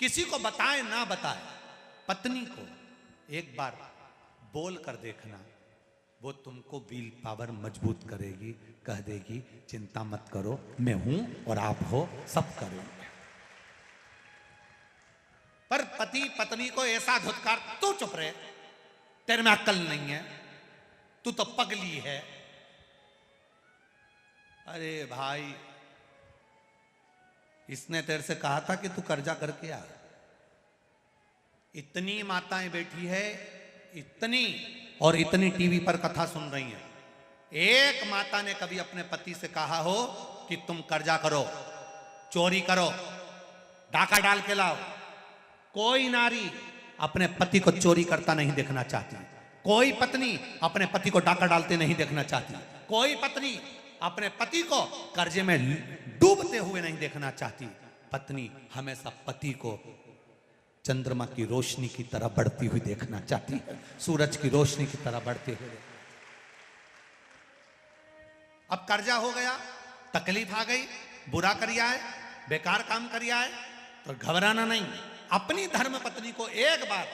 किसी को बताए ना बताए, पत्नी को एक बार बोल कर देखना, वो तुमको विल पावर मजबूत करेगी, कह देगी चिंता मत करो, मैं हूं और आप हो, सब करेंगे। पर पति पत्नी को ऐसा धुतकार, तू चुप रहे, तेरे में अक्ल नहीं है, तू तो पगली है। अरे भाई, इसने तेरे से कहा था कि तू कर्जा करके आ। इतनी माताएं बैठी है, इतनी, और इतनी टीवी पर कथा सुन रही हैं। एक माता ने कभी अपने पति से कहा हो कि तुम कर्जा करो, चोरी करो, डाका डाल के लाओ? कोई नारी अपने पति को चोरी करता नहीं देखना चाहती, कोई पत्नी अपने पति को डाका डालते नहीं देखना चाहती, कोई पत्नी अपने पति को कर्जे में डूबते हुए नहीं देखना चाहती। पत्नी हमेशा पति को चंद्रमा की रोशनी की तरह बढ़ती हुई देखना चाहती है, सूरज की रोशनी की तरह बढ़ते हुए। अब कर्जा हो गया, तकलीफ आ गई, बुरा करिया है, बेकार काम करिया है, तो घबराना नहीं। अपनी धर्म पत्नी को एक बार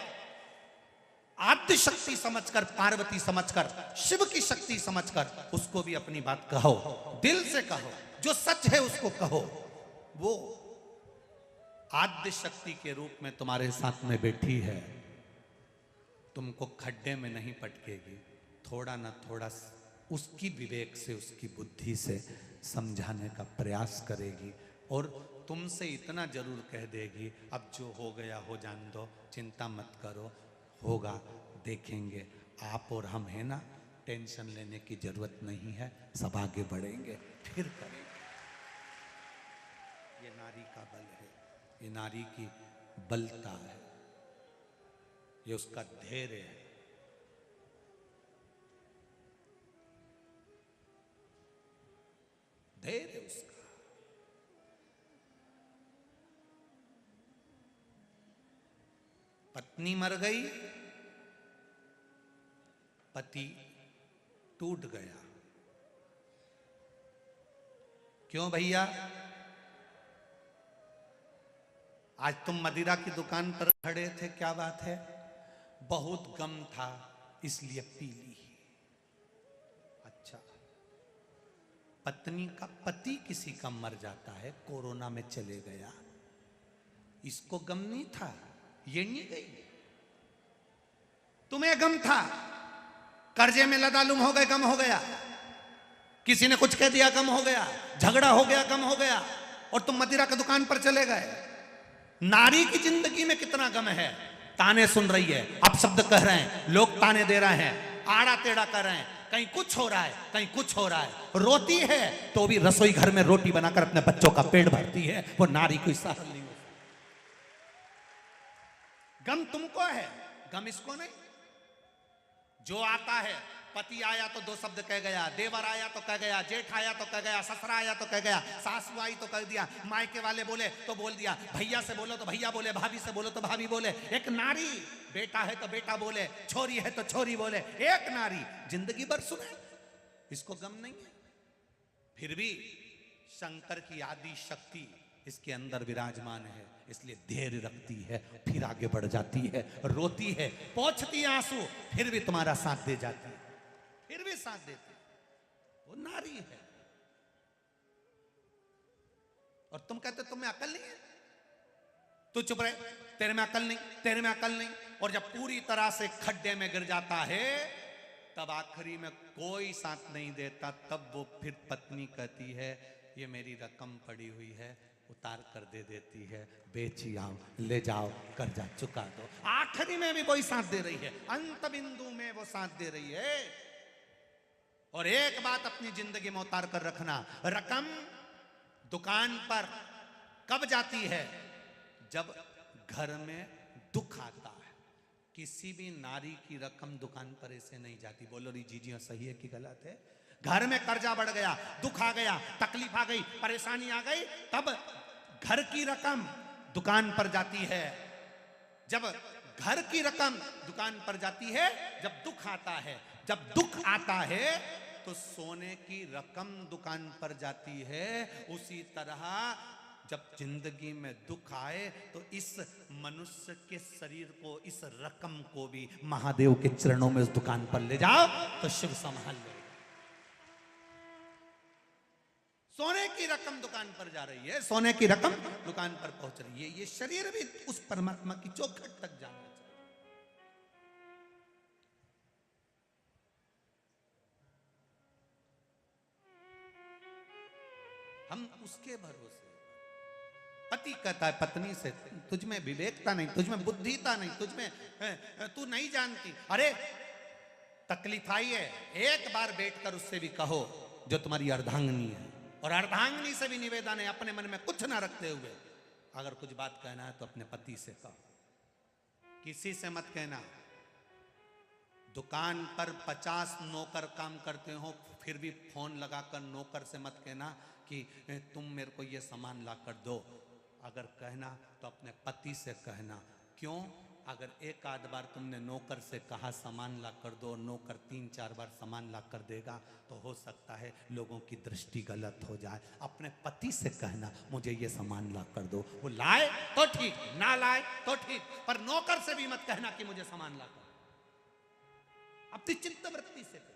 आद्य शक्ति समझकर, पार्वती समझकर, शिव की शक्ति समझकर उसको भी अपनी बात कहो, दिल से कहो, जो सच है उसको कहो। वो आद्य शक्ति के रूप में तुम्हारे साथ में बैठी है, तुमको खड्डे में नहीं पटकेगी, थोड़ा ना थोड़ा उसकी विवेक से, उसकी बुद्धि से समझाने का प्रयास करेगी, और तुमसे इतना जरूर कह देगी, अब जो हो गया हो जान दो, चिंता मत करो, होगा, देखेंगे, आप और हम है ना, टेंशन लेने की जरूरत नहीं है, सब आगे बढ़ेंगे, फिर करेंगे। ये नारी का बल है, ये नारी की बलता है, ये उसका धैर्य है। धैर्य उसका। पत्नी मर गई, पति टूट गया। क्यों भैया? आज तुम मदिरा की दुकान पर खड़े थे, क्या बात है? बहुत गम था इसलिए पी ली। अच्छा, पत्नी का पति किसी का मर जाता है, कोरोना में चले गया, इसको गम नहीं था, ये नहीं गई। तुम्हें गम था, कर्जे में लदालुम हो गए, गम हो गया, किसी ने कुछ कह दिया, गम हो गया, झगड़ा हो गया, गम हो गया, और तुम मदिरा की दुकान पर चले गए। नारी की जिंदगी में कितना गम है। ताने सुन रही है, आप शब्द कह रहे हैं, लोग ताने दे रहे हैं, आड़ा टेढ़ा कर रहे हैं, कहीं कुछ हो रहा है, कहीं कुछ हो रहा है। रोती है तो भी रसोई घर में रोटी बनाकर अपने बच्चों का पेट भरती है, वो नारी कोई सहल नहीं हो। गम तुमको है, गम इसको नहीं। जो आता है, पति आया तो दो शब्द कह गया, देवर आया तो कह गया, जेठ आया तो कह गया, ससुरा आया तो कह गया, सासू आई तो कह दिया, मायके वाले बोले तो बोल दिया, भैया से बोलो तो भैया बोले, भाभी से बोलो तो भाभी बोले। एक नारी, बेटा है तो बेटा बोले, छोरी है तो छोरी बोले, एक नारी जिंदगी भर सुने, इसको गम नहीं है। फिर भी शंकर की आदि शक्ति इसके अंदर विराजमान है, इसलिए धैर्य रखती है, फिर आगे बढ़ जाती है, रोती है, पोंछती है आंसू, फिर भी तुम्हारा साथ दे जाती है, फिर भी साथ देती है। वो नारी है। और तुम कहते तुम्हें अकल नहीं है, तू चुप रहे, तेरे में अकल नहीं, तेरे में अकल नहीं। और जब पूरी तरह से खड्डे में गिर जाता है, तब आखिरी में कोई साथ नहीं देता, तब वो फिर पत्नी कहती है, ये मेरी रकम पड़ी हुई है, उतार कर दे देती है, बेची आओ, ले जाओ, कर्जा चुका दो। आखिरी में भी वही साथ दे रही है, अंत बिंदु में वो साथ दे रही है। और एक बात अपनी जिंदगी में उतार कर रखना, रकम दुकान पर कब जाती है? जब घर में दुख आता है। किसी भी नारी की रकम दुकान पर ऐसे नहीं जाती। बोलो री जीजी सही है कि गलत है? घर में कर्जा बढ़ गया, दुख आ गया, तकलीफ आ गई, परेशानी आ गई, तब घर की रकम दुकान पर जाती है। जब घर की रकम दुकान पर जाती है, जब दुख आता है, जब दुख आता है तो सोने की रकम दुकान पर जाती है। उसी तरह जब जिंदगी में दुख आए तो इस मनुष्य के शरीर को, इस रकम को भी महादेव के चरणों में उस दुकान पर ले जाओ तो शिव संभाल ले। सोने की रकम दुकान पर जा रही है, सोने की रकम दुकान पर पहुंच रही है। ये शरीर भी उस परमात्मा की चौखट तक जाना चाहिए। हम उसके भरोसे। पति कहता है पत्नी से, तुझमें विवेकता नहीं, तुझमें बुद्धिता नहीं, तुझमें तू नहीं जानती। अरे तकलीफ आई है, एक बार बैठकर उससे भी कहो जो तुम्हारी अर्धांगिनी है, और अर्धांगिनी से भी निवेदन है अपने मन में कुछ ना रखते हुए, अगर कुछ बात कहना है तो अपने पति से कहो, किसी से मत कहना। दुकान पर 50 नौकर काम करते हो, फिर भी फोन लगाकर नौकर से मत कहना कि तुम मेरे को ये सामान ला कर दो। अगर कहना तो अपने पति से कहना। क्यों? अगर एक आध बार तुमने नौकर से कहा सामान ला कर दो, नौकर 3-4 बार सामान ला कर देगा, तो हो सकता है लोगों की दृष्टि गलत हो जाए। अपने पति से कहना मुझे ये सामान ला कर दो, वो लाए तो ठीक, ना लाए तो ठीक, पर नौकर से भी मत कहना कि मुझे सामान ला कर। अपनी चिंता वृत्ति से कहो।